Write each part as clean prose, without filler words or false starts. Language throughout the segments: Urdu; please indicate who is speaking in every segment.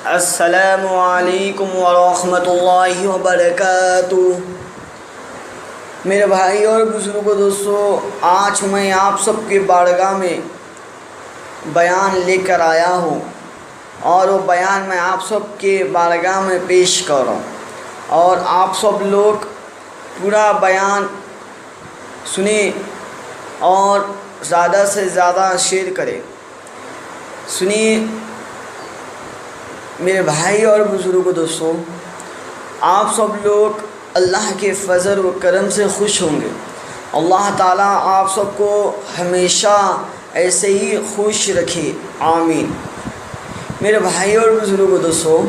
Speaker 1: السلام علیکم ورحمۃ اللہ وبرکاتہ۔ میرے بھائی اور بزرگوں دوستو، آج میں آپ سب کے بارگاہ میں بیان لے کر آیا ہوں اور وہ بیان میں آپ سب کے بارگاہ میں پیش کر رہا ہوں، اور آپ سب لوگ پورا بیان سنیں اور زیادہ سے زیادہ شیئر کریں۔ سنیے میرے بھائی اور بزرگوں دوستو، آپ سب لوگ اللہ کے فضل و کرم سے خوش ہوں گے۔ اللہ تعالیٰ آپ سب کو ہمیشہ ایسے ہی خوش رکھے، آمین۔ میرے بھائی اور بزرگوں دوستو،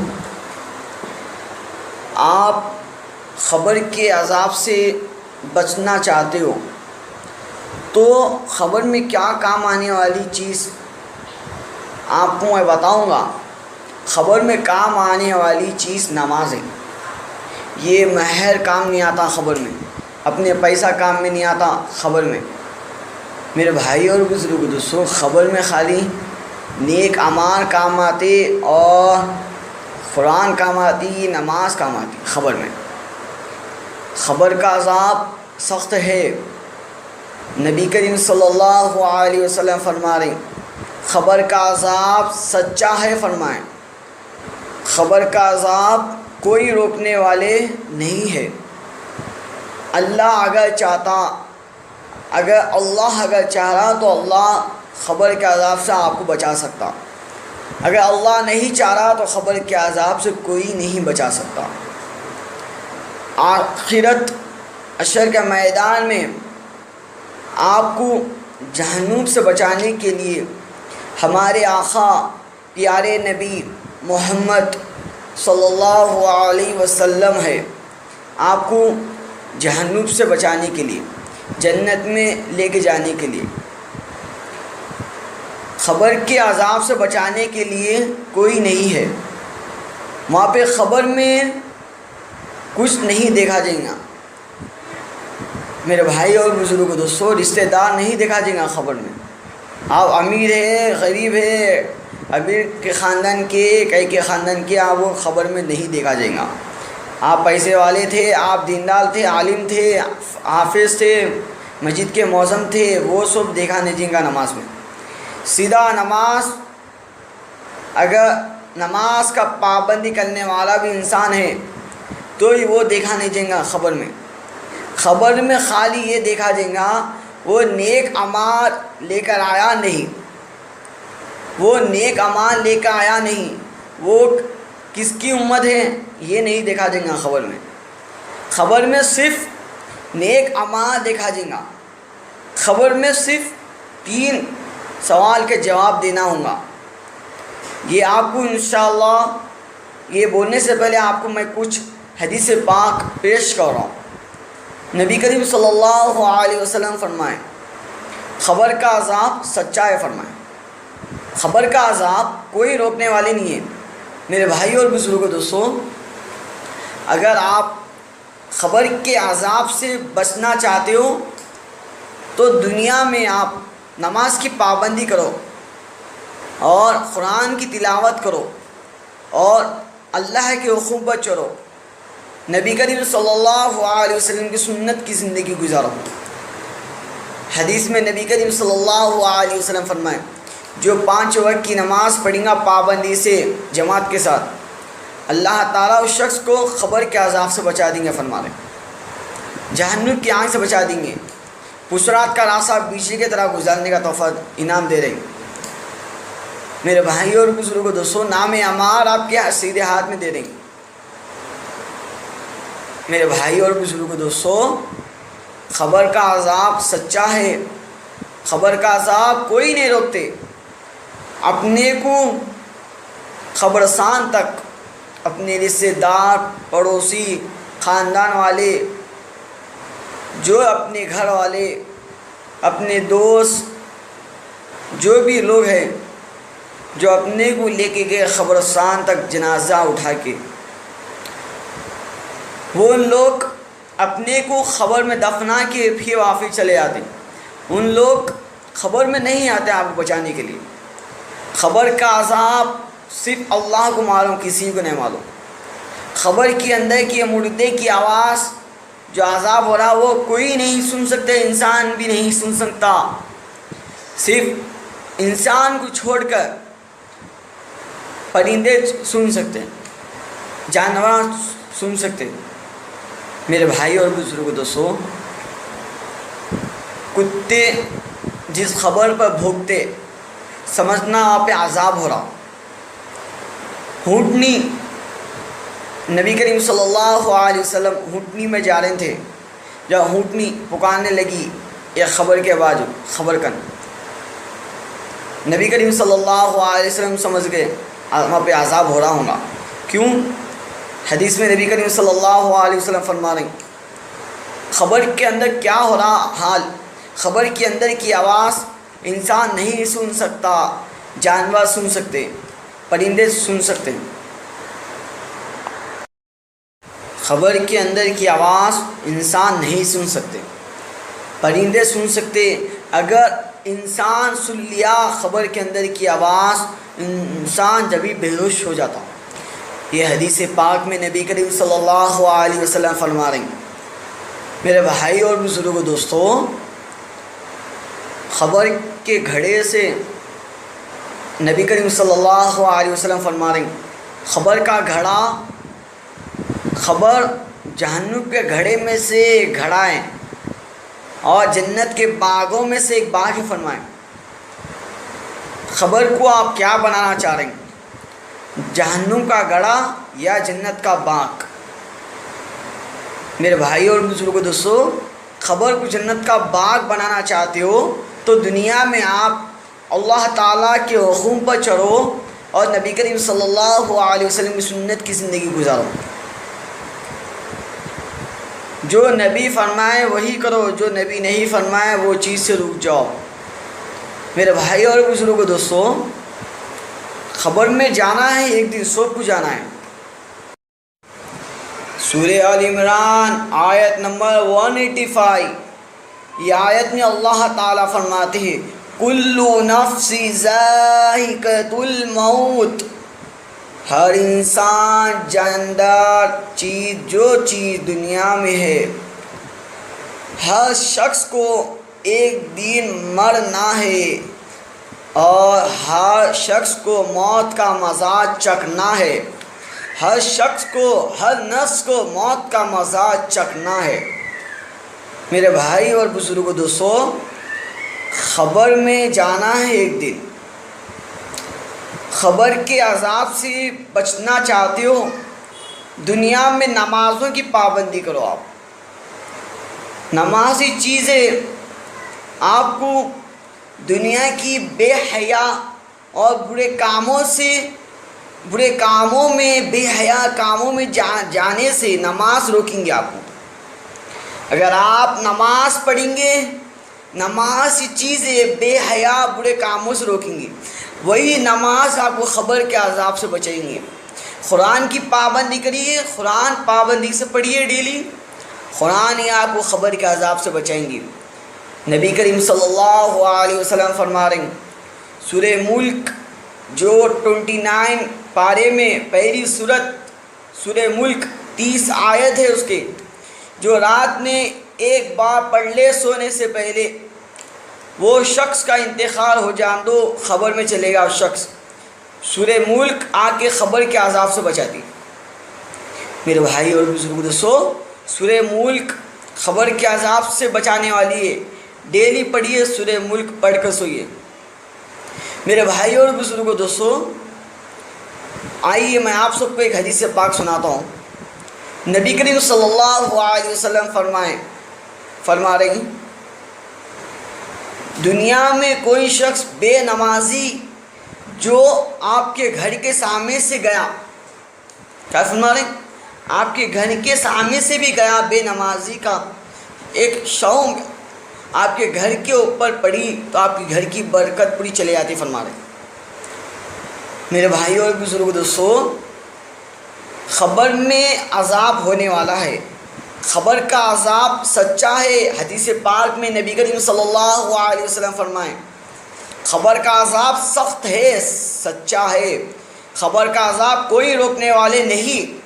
Speaker 1: آپ خبر کے عذاب سے بچنا چاہتے ہو تو خبر میں کیا کام آنے والی چیز آپ کو میں بتاؤں گا۔ خبر میں کام آنے والی چیز نماز ہے۔ یہ مہر کام نہیں آتا خبر میں، اپنے پیسہ کام میں نہیں آتا خبر میں۔ میرے بھائی اور بزرگوں دوستو، خبر میں خالی نیک اعمال کام آتے اور قرآن کام آتی، نماز کام آتی خبر میں۔ خبر کا عذاب سخت ہے۔ نبی کریم صلی اللہ علیہ وسلم فرما رہے ہیں، خبر کا عذاب سچا ہے، فرمائیں خبر کا عذاب کوئی روکنے والے نہیں ہے۔ اللہ اگر چاہ رہا تو اللہ خبر کے عذاب سے آپ کو بچا سکتا۔ اگر اللہ نہیں چاہ رہا تو خبر کے عذاب سے کوئی نہیں بچا سکتا۔ آخرت حشر کے میدان میں آپ کو جہنم سے بچانے کے لیے ہمارے آقا پیارے نبی محمد صلی اللہ علیہ وسلم ہے، آپ کو جہنم سے بچانے کے لیے، جنت میں لے کے جانے کے لیے۔ خبر کے عذاب سے بچانے کے لیے کوئی نہیں ہے۔ وہاں پہ خبر میں کچھ نہیں دیکھا جائے گا۔ میرے بھائی اور بزرگوں دوستو، رشتہ دار نہیں دیکھا جائے گا خبر میں۔ آپ امیر ہے، غریب ہے، امیر کے خاندان کے، کئی کے خاندان کے، آپ وہ خبر میں نہیں دیکھا جائے گا۔ آپ پیسے والے تھے، آپ دیندار تھے، عالم تھے، حافظ تھے، مسجد کے مؤذن تھے، وہ سب دیکھا نہیں جائے گا نماز میں۔ سیدھا نماز، اگر نماز کا پابندی کرنے والا بھی انسان ہے تو وہ دیکھا نہیں جائے گا خبر میں۔ خبر میں خالی یہ دیکھا جائے گا وہ نیک اعمال لے کر آیا نہیں، وہ نیک اعمال لے کر آیا نہیں، وہ کس کی امت ہے یہ نہیں دیکھا جائے گا خبر میں۔ خبر میں صرف نیک اعمال دیکھا جائے گا۔ خبر میں صرف 3 سوال کے جواب دینا ہوگا۔ یہ آپ کو انشاءاللہ، یہ بولنے سے پہلے آپ کو میں کچھ حدیث پاک پیش کر رہا ہوں۔ نبی کریم صلی اللہ علیہ وسلم فرمائیں، خبر کا عذاب سچا ہے، فرمائیں خبر کا عذاب کوئی روکنے والے نہیں ہے۔ میرے بھائی اور بزرگوں دوستو، اگر آپ خبر کے عذاب سے بچنا چاہتے ہو تو دنیا میں آپ نماز کی پابندی کرو اور قرآن کی تلاوت کرو اور اللہ کے حقوق پر چلو، نبی کریم صلی اللہ علیہ وسلم کی سنت کی زندگی گزارو۔ حدیث میں نبی کریم صلی اللہ علیہ وسلم فرمائے، جو 5 وقت کی نماز پڑھیں گا پابندی سے جماعت کے ساتھ، اللہ تعالیٰ اس شخص کو خبر کے عذاب سے بچا دیں گے، فرما رہے جہنم کی آنکھ سے بچا دیں گے، پسرات کا راستہ بیچے کی طرح گزارنے کا تحفہ انعام دے رہے ہیں۔ میرے بھائی اور بزرگوں دوستو، نام اعمال آپ کے سیدھے ہاتھ میں دے دیں گے۔ میرے بھائی اور بزرگوں دوستو، خبر کا عذاب سچا ہے۔ خبر کا عذاب کوئی نہیں روکتے۔ اپنے کو قبرستان تک، اپنے رشتے دار، پڑوسی، خاندان والے، جو اپنے گھر والے، اپنے دوست، جو بھی لوگ ہیں جو اپنے کو لے کے گئے قبرستان تک جنازہ اٹھا کے، وہ لوگ اپنے کو خبر میں دفنا کے پھر واپس چلے آتے ہیں۔ ان لوگ خبر میں نہیں آتے آپ کو بچانے کے لیے۔ خبر کا عذاب صرف اللہ کو معلوم، کسی کو نہیں معلوم۔ خبر کے اندر کی مردے کی آواز جو عذاب ہو رہا وہ کوئی نہیں سن سکتے، انسان بھی نہیں سن سکتا، صرف انسان کو چھوڑ کر پرندے سن سکتے، جانور سن سکتے۔ میرے بھائی اور بزرگوں دوستو، کتے جس خبر پر بھونکتے سمجھنا آپ پہ عذاب ہو رہا۔ اونٹنی، نبی کریم صلی اللہ علیہ وسلم اونٹنی میں جا رہے تھے، جب اونٹنی پکارنے لگی ایک خبر کے بعد خبر کن، نبی کریم صلی اللہ علیہ وسلم سمجھ گئے وہاں پہ عذاب ہو رہا ہوگا۔ کیوں؟ حدیث میں نبی کریم صلی اللہ علیہ وسلم فرما رہے ہیں خبر کے اندر کیا ہو رہا حال، خبر کے اندر کی آواز انسان نہیں سن سکتا، جانور سن سکتے، پرندے سن سکتے۔ خبر کے اندر کی آواز انسان نہیں سن سکتے، پرندے سن سکتے۔ اگر انسان سن لیا خبر کے اندر کی آواز، انسان جبھی بے ہوش ہو جاتا۔ یہ حدیث پاک میں نبی کریم صلی اللہ علیہ وسلم فرما رہے ہیں۔ میرے بھائی اور بزرگوں دوستو، خبر کے گھڑے سے نبی کریم صلی اللہ علیہ وسلم فرما رہے ہیں خبر کا گھڑا، خبر جہنم کے گھڑے میں سے ایک گھڑا ہے اور جنت کے باغوں میں سے ایک باغ ہے۔ فرمائیں خبر کو آپ کیا بنانا چاہ رہے ہیں، جہنم کا گھڑا یا جنت کا باغ؟ میرے بھائی اور بزرگوں دوستو، خبر کو جنت کا باغ بنانا چاہتے ہو تو دنیا میں آپ اللہ تعالیٰ کے حکم پر چڑھو اور نبی کریم صلی اللہ علیہ وسلم کی سنت کی زندگی گزارو۔ جو نبی فرمائے وہی کرو، جو نبی نہیں فرمائے وہ چیز سے رک جاؤ۔ میرے بھائی اور بزرگوں دوستو، خبر میں جانا ہے، ایک دن سب کو جانا ہے۔ سورہ آل عمران آیت نمبر 185، یہ آیت میں اللہ تعالیٰ فرماتے ہیں کل نفس ذائقۃ الموت، ہر انسان جاندار چیز، جو چیز دنیا میں ہے، ہر شخص کو ایک دن مرنا ہے اور ہر شخص کو موت کا مزہ چکھنا ہے، ہر شخص کو، ہر نفس کو موت کا مزہ چکھنا ہے۔ میرے بھائی اور بزرگوں دوستو، خبر میں جانا ہے ایک دن۔ خبر کے عذاب سے بچنا چاہتے ہو، دنیا میں نمازوں کی پابندی کرو۔ آپ نمازی چیزیں آپ کو دنیا کی بے حیا اور برے کاموں میں، بے حیا کاموں میں جانے سے نماز روکیں گے آپ کو۔ اگر آپ نماز پڑھیں گے، نماز کی چیزیں بے حیا برے کاموں سے روکیں گے، وہی نماز آپ کو خبر کے عذاب سے بچائیں گے۔ قرآن کی پابندی کریے، قرآن پابندی سے پڑھیے ڈیلی، قرآن ہی آپ کو خبر کے عذاب سے بچائیں گے۔ نبی کریم صلی اللہ علیہ وسلم فرما رہے ہیں سورہ ملک جو 29 پارے میں پہلی سورہ ملک 30 آیت ہے، اس کے جو رات میں ایک بار پڑھ لے سونے سے پہلے، وہ شخص کا انتقال ہو جان دو، خبر میں چلے گا اس شخص۔ سورہ ملک آ کے خبر کے عذاب سے بچاتی۔ میرے بھائی اور بزرگوں دوستو، سورہ ملک خبر کے عذاب سے بچانے والی ہے، ڈیلی پڑھیے سورہ ملک، پڑھ کر سوئیے۔ میرے بھائی اور بزرگوں دوستو، آئیے میں آپ سب کو ایک حدیث پاک سناتا ہوں۔ نبی کریم صلی اللہ علیہ وسلم فرما رہے ہیں دنیا میں کوئی شخص بے نمازی جو آپ کے گھر کے سامنے سے گیا، کیا فرما رہے ہیں؟ آپ کے گھر کے سامنے سے بھی گیا، بے نمازی کا ایک شوم آپ کے گھر کے اوپر پڑی تو آپ کے گھر کی برکت پوری چلے جاتی، فرما رہے ہیں۔ میرے بھائی اور بزرگوں دوستو، خبر میں عذاب ہونے والا ہے، خبر کا عذاب سچا ہے۔ حدیث پاک میں نبی کریم صلی اللہ علیہ وسلم فرمائیں خبر کا عذاب سخت ہے، سچا ہے۔ خبر کا عذاب کوئی روکنے والے نہیں۔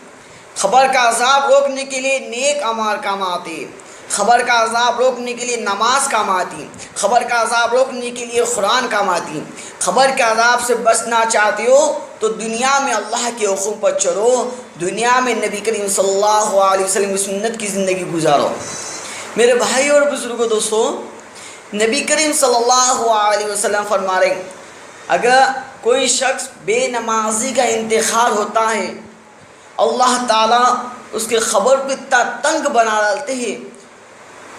Speaker 1: خبر کا عذاب روکنے کے لیے نیک اعمال کام آتے، خبر کا عذاب روکنے کے لیے نماز کام آتی، خبر کا عذاب روکنے کے لیے قرآن کام آتی۔ خبر کے عذاب سے بچنا چاہتے ہو تو دنیا میں اللہ کے حکم پر چلو، دنیا میں نبی کریم صلی اللہ علیہ وسلم کی سنت کی زندگی گزارو۔ میرے بھائی اور بزرگوں، دوستو، نبی کریم صلی اللہ علیہ وسلم فرما رہے ہیں اگر کوئی شخص بے نمازی کا انتخاب ہوتا ہے، اللہ تعالیٰ اس کے خبر کو اتنا تنگ بنا ڈالتے ہیں،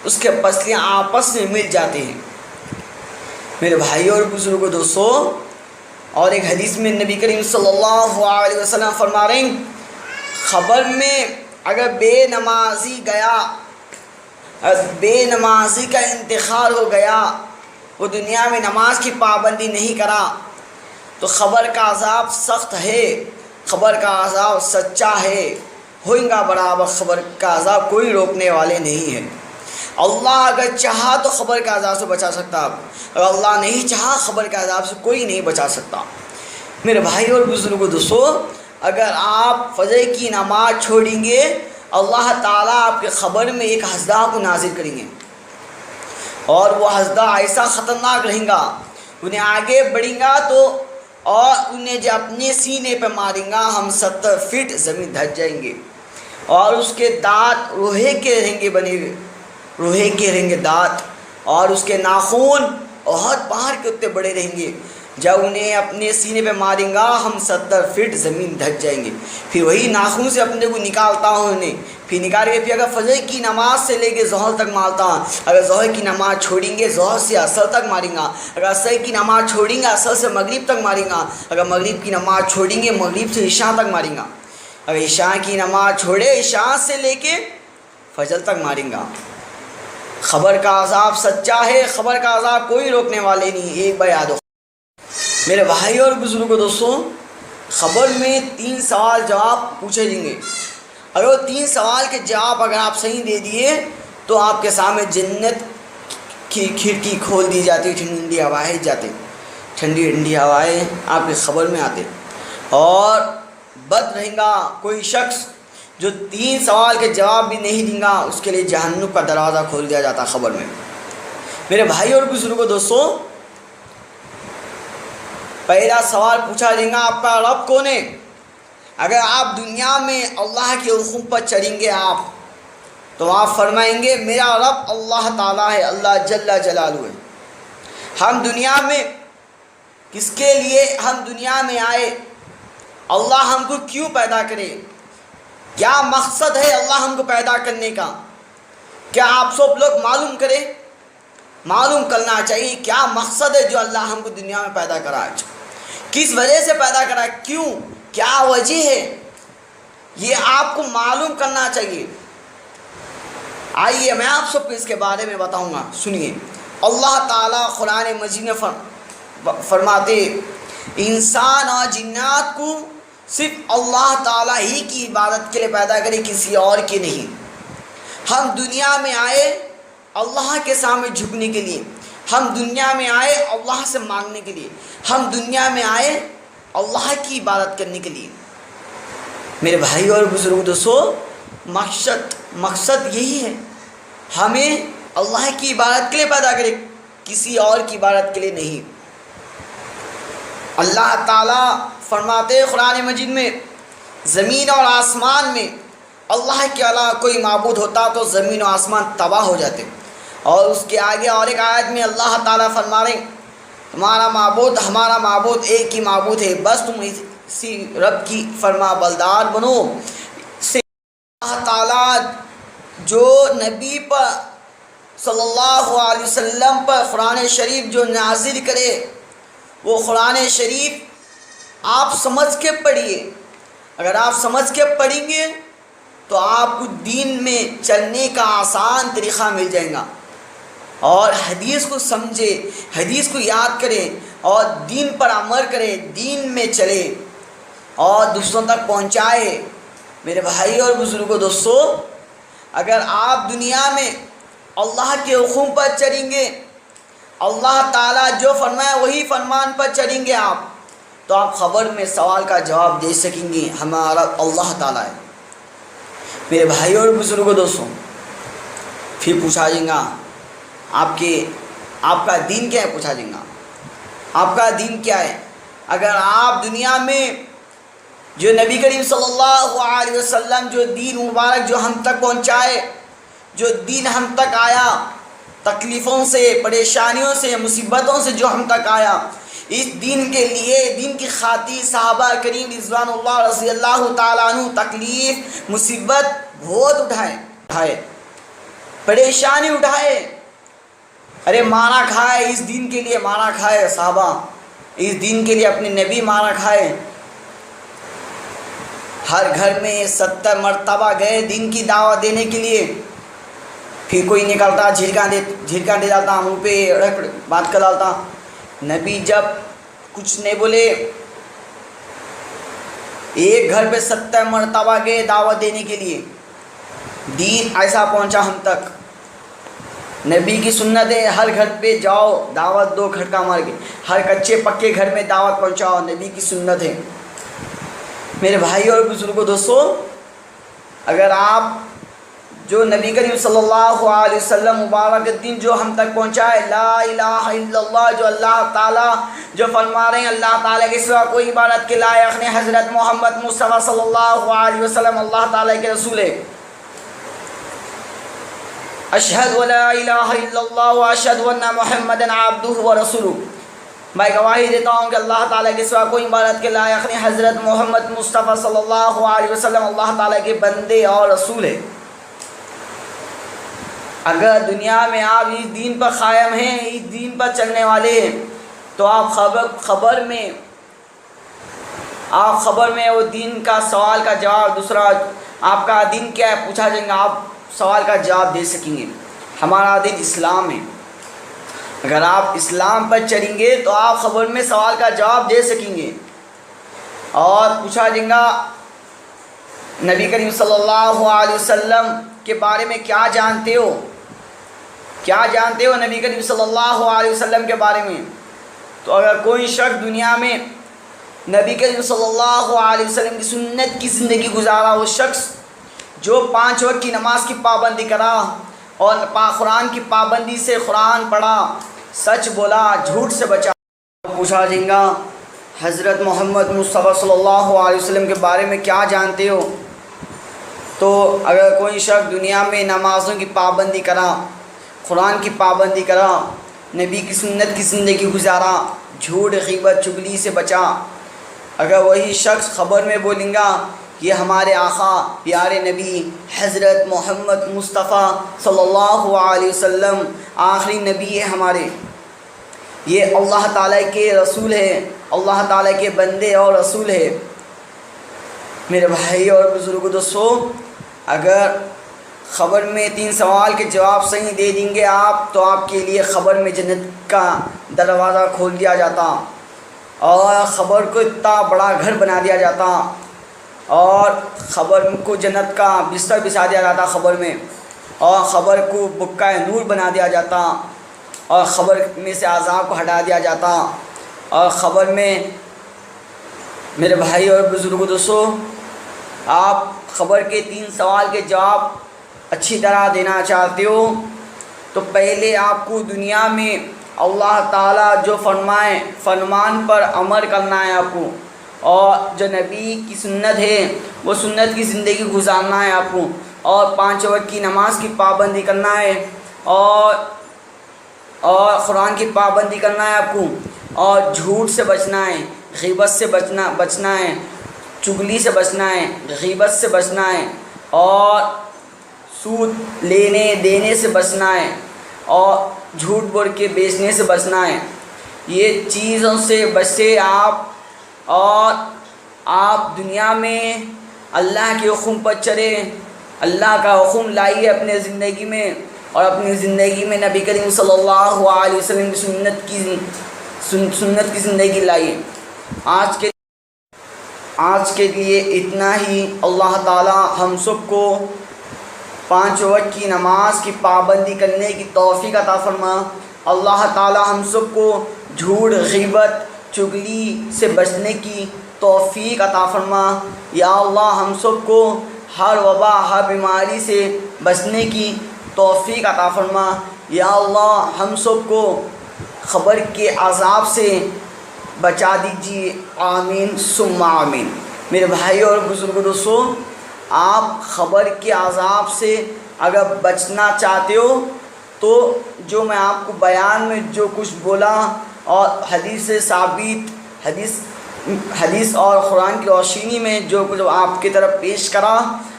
Speaker 1: اس کے پسلیاں آپس میں مل جاتے ہیں۔ میرے بھائی اور بزرگوں، دوستو، اور ایک حدیث میں نبی کریم صلی اللہ علیہ وسلم فرما رہے ہیں خبر میں اگر بے نمازی کا انتخاب ہو گیا، وہ دنیا میں نماز کی پابندی نہیں کرا، تو خبر کا عذاب سخت ہے، خبر کا عذاب سچا ہے، ہوئیں گا برابر۔ خبر کا عذاب کوئی روکنے والے نہیں ہے۔ اللہ اگر چاہا تو خبر کا عذاب سے بچا سکتا، اگر اللہ نہیں چاہا خبر کا عذاب سے کوئی نہیں بچا سکتا۔ میرے بھائی اور بزرگوں، دوستو، اگر آپ فجر کی نماز چھوڑیں گے، اللہ تعالیٰ آپ کے خبر میں ایک حسدہ کو نازل کریں گے، اور وہ حسدہ ایسا خطرناک رہیں گا، انہیں آگے بڑھیں گا تو اور انہیں جو اپنے سینے پہ ماریں گا ہم 70 فٹ زمین دھس جائیں گے، اور اس کے دانت لوہے کے رہیں گے، بنے ہوئے لوہے کے رہیں گے دانت، اور اس کے ناخن بہت پہاڑ کے اتنے بڑے رہیں گے۔ جب انہیں اپنے سینے پہ ماریں گا ہم 70 فٹ زمین دھس جائیں گے۔ پھر وہی ناخن سے اپنے کو نکالتا ہوں انہیں، پھر نکال کے پھر اگر فجر کی نماز سے لے کے ظہر تک مارتا ہوں، اگر ظہر کی نماز چھوڑیں گے ظہر سے عصر تک ماریں گا، اگر عصر کی نماز چھوڑیں گے عصر سے مغرب تک ماریں گا، اگر مغرب کی نماز چھوڑیں گے مغرب سے عشاء تک ماریں گا، اگر عشاء کی نماز چھوڑے عشاء سے لے کے فجر تک ماریں گا۔ خبر کا عذاب سچا ہے، خبر کا عذاب کوئی روکنے والے نہیں۔ ایک بار یاد ہو میرے بھائی اور بزرگوں، دوستوں، خبر میں 3 سوال جواب پوچھے جائیں گے، اگر وہ 3 سوال کے جواب اگر آپ صحیح دے دیے تو آپ کے سامنے جنت کی کھڑکی کھول دی جاتی، ٹھنڈی ٹھنڈی ہوائیں جاتے، ٹھنڈی ٹھنڈی ہوائیں آپ کی خبر میں آتے، اور بد رہیں گا کوئی شخص جو 3 سوال کے جواب بھی نہیں دیں گا، اس کے لیے جہنم کا دروازہ کھول دیا جاتا خبر میں۔ میرے بھائی اور بزرگوں، دوستوں، پہلا سوال پوچھا جائے گا آپ کا رب کون ہے؟ اگر آپ دنیا میں اللہ کے حکم پر چلیں گے آپ تو آپ فرمائیں گے میرا رب اللہ تعالیٰ ہے، اللہ جل جلالہ ہے۔ ہم دنیا میں کس کے لیے ہم دنیا میں آئے، اللہ ہم کو کیوں پیدا کرے، کیا مقصد ہے اللہ ہم کو پیدا کرنے کا؟ کیا آپ سب لوگ معلوم کرنا چاہیے کیا مقصد ہے جو اللہ ہم کو دنیا میں پیدا کرا، کس وجہ سے پیدا کرا، کیوں، کیا وجہ ہے، یہ آپ کو معلوم کرنا چاہیے۔ آئیے میں آپ سب کو اس کے بارے میں بتاؤں گا، سنیے۔ اللہ تعالیٰ قرآن مجید میں فرماتے انسان اور جنات کو صرف اللہ تعالیٰ ہی کی عبادت کے لیے پیدا کرے، کسی اور کی نہیں۔ ہم دنیا میں آئے اللہ کے سامنے جھکنے کے لیے، ہم دنیا میں آئے اللہ سے مانگنے کے لیے، ہم دنیا میں آئے اللہ کی عبادت کرنے کے لیے۔ میرے بھائی اور بزرگوں، دوستو، مقصد یہی ہے، ہمیں اللہ کی عبادت کے لیے پیدا کرے، کسی اور کی عبادت کے لیے نہیں۔ اللہ تعالیٰ فرماتے قرآن مجید میں زمین اور آسمان میں اللہ کے علاوہ کوئی معبود ہوتا تو زمین و آسمان تباہ ہو جاتے، اور اس کے آگے اور ایک آیت میں اللہ تعالیٰ فرما رہے ہیں ہمارا معبود ایک ہی معبود ہے، بس تم اسی رب کی فرما بردار بنو۔ اللہ تعالیٰ جو نبی پر صلی اللہ علیہ وسلم پر قرآن شریف جو نازل کرے، وہ قرآن شریف آپ سمجھ کے پڑھیے، اگر آپ سمجھ کے پڑھیں گے تو آپ کو دین میں چلنے کا آسان طریقہ مل جائے گا، اور حدیث کو سمجھے، حدیث کو یاد کرے اور دین پر عمل کرے، دین میں چلے اور دوسروں تک پہنچائے۔ میرے بھائی اور بزرگوں، دوستو، اگر آپ دنیا میں اللہ کے حکم پر چلیں گے، اللہ تعالیٰ جو فرمائے وہی فرمان پر چلیں گے آپ، تو آپ خبر میں سوال کا جواب دے سکیں گے، ہمارا اللہ تعالیٰ ہے۔ میرے بھائی اور بزرگوں دوستوں، پھر پوچھا جائے گا آپ کا دین کیا ہے، پوچھا جائے گا آپ کا دین کیا ہے۔ اگر آپ دنیا میں جو نبی کریم صلی اللہ علیہ وسلم جو دین مبارک جو ہم تک پہنچائے، جو دین ہم تک آیا، تکلیفوں سے، پریشانیوں سے، مصیبتوں سے جو ہم تک آیا، اس دین کے لیے، دین کی خاطر صحابہ کریم رضوان اللہ رضی اللہ تعالیٰ عنہ تکلیف، مصیبت بہت اٹھائے، پریشانی اٹھائے، ارے مارا کھائے، اس دین کے لیے مارا کھائے صحابہ، اس دین کے لیے اپنے نبی مارا کھائے۔ ہر گھر میں 70 مرتبہ گئے دین کی دعوت دینے کے لیے، پھر کوئی نکلتا جھلکا دے ڈالتا، منہ پہ بات کر ڈالتا۔ نبی جب کچھ نہیں بولے، ایک گھر پہ 70 مرتبہ گئے دعوت دینے کے لیے، دین ایسا پہنچا ہم تک۔ نبی کی سنت ہے، ہر گھر پہ جاؤ دعوت دو، کھٹکا مار کے، ہر کچے پکے گھر میں دعوت پہنچاؤ، نبی کی سنت ہے۔ میرے بھائی اور بزرگوں دوستو، اگر آپ جو نبی کریم صلی اللہ علیہ وسلم مبارک دین جو ہم تک پہنچائے، لا الہ الا اللہ، جو اللہ تعالیٰ جو فرما رہے ہیں اللہ تعالیٰ کے سوا کوئی عبادت کے لائق نہیں، حضرت محمد مصطفیٰ صلی اللہ علیہ وسلم اللہ تعالیٰ کے رسول ہے۔ اشہد لا الہ الا اللہ واشہد ان محمدا عبدہ ورسولہ، میں گواہی دیتا ہوں کہ اللہ تعالیٰ کے سوا کوئی عبادت کے لائق نہیں، حضرت محمد مصطفیٰ صلی اللہ علیہ وسلم اللہ تعالیٰ کے بندے اور رسول ہے۔ اگر دنیا میں آپ اس دین پر قائم ہیں، اس دین پر چلنے والے ہیں، تو آپ خبر میں وہ دین کا سوال کا جواب، دوسرا آپ کا دین کیا ہے پوچھا جائے گا، آپ سوال کا جواب دے سکیں گے۔ ہمارا دین اسلام ہے، اگر آپ اسلام پر چلیں گے تو آپ خبر میں سوال کا جواب دے سکیں گے۔ اور پوچھا جائے گا نبی کریم صلی اللہ علیہ وسلم کے بارے میں کیا جانتے ہو، نبی کریم صلی اللہ علیہ وسلم کے بارے میں۔ تو اگر کوئی شخص دنیا میں نبی کریم صلی اللہ علیہ وسلم کی سنت کی زندگی گزارا، وہ شخص جو 5 وقت کی نماز کی پابندی کرا اور قرآن کی پابندی سے قرآن پڑھا، سچ بولا، جھوٹ سے بچا، پوچھا جائے گا حضرت محمد مصطفیٰ صلی اللہ علیہ وسلم کے بارے میں کیا جانتے ہو۔ تو اگر کوئی شخص دنیا میں نمازوں کی پابندی کرا، قرآن کی پابندی کرا، نبی کی سنت کی زندگی گزارا، جھوٹ، غیبت، چغلی سے بچا، اگر وہی شخص خبر میں بولیں گا یہ ہمارے آقا پیارے نبی حضرت محمد مصطفیٰ صلی اللہ علیہ وسلم آخری نبی ہے ہمارے، یہ اللہ تعالیٰ کے رسول ہے، اللہ تعالیٰ کے بندے اور رسول ہے۔ میرے بھائی اور بزرگوں دوستو، اگر خبر میں 3 سوال کے جواب صحیح دے دیں گے آپ، تو آپ کے لیے خبر میں جنت کا دروازہ کھول دیا جاتا، اور خبر کو اتنا بڑا گھر بنا دیا جاتا، اور خبر کو جنت کا بستر بچھا دیا جاتا خبر میں، اور خبر کو بکہ نور بنا دیا جاتا، اور خبر میں سے عذاب کو ہٹا دیا جاتا۔ اور خبر میں میرے بھائی اور بزرگوں دوستو، آپ خبر کے 3 سوال کے جواب اچھی طرح دینا چاہتے ہو، تو پہلے آپ کو دنیا میں اللہ تعالیٰ جو فرمائے فرمان پر عمل کرنا ہے آپ کو، اور جو نبی کی سنت ہے وہ سنت کی زندگی گزارنا ہے آپ کو، اور 5 وقت کی نماز کی پابندی کرنا ہے، اور قرآن کی پابندی کرنا ہے آپ کو، اور جھوٹ سے بچنا ہے، غیبت سے بچنا ہے، چغلی سے بچنا ہے، غیبت سے بچنا ہے، اور سود لینے دینے سے بچنا ہے، اور جھوٹ بول کے بیچنے سے بچنا ہے۔ یہ چیزوں سے بچے آپ، اور آپ دنیا میں اللہ کے حکم پر چلے، اللہ کا حکم لائیے اپنے زندگی میں، اور اپنی زندگی میں نبی کریم صلی اللہ علیہ وسلم کی سنت کی زندگی لائیے۔ آج کے لیے اتنا ہی۔ اللہ تعالی ہم سب کو 5 وقت کی نماز کی پابندی کرنے کی توفیق عطا فرما۔ اللہ تعالی ہم سب کو جھوٹ، غیبت، چغلی سے بچنے کی توفیق عطا فرما۔ یا اللہ ہم سب کو ہر وبا ہر بیماری سے بچنے کی توفیق عطا فرما۔ یا اللہ ہم سب کو قبر کے عذاب سے بچا دیجیے، آمین ثم آمین۔ میرے بھائی اور بزرگ دوستو، آپ قبر کے عذاب سے اگر بچنا چاہتے ہو تو جو میں آپ کو بیان میں جو کچھ بولا اور حدیث سے ثابت حدیث اور قرآن کی روشنی میں جو کچھ آپ کی طرف پیش کرا،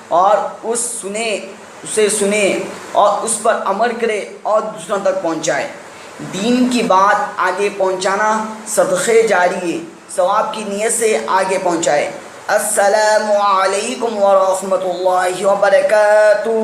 Speaker 1: اور اسے سنے اور اس پر عمل کرے اور دوسروں تک پہنچائے۔ دین کی بات آگے پہنچانا صدقے جاری ہے، ثواب کی نیت سے آگے پہنچائے۔ السلام علیکم ورحمۃ اللہ وبرکاتہ۔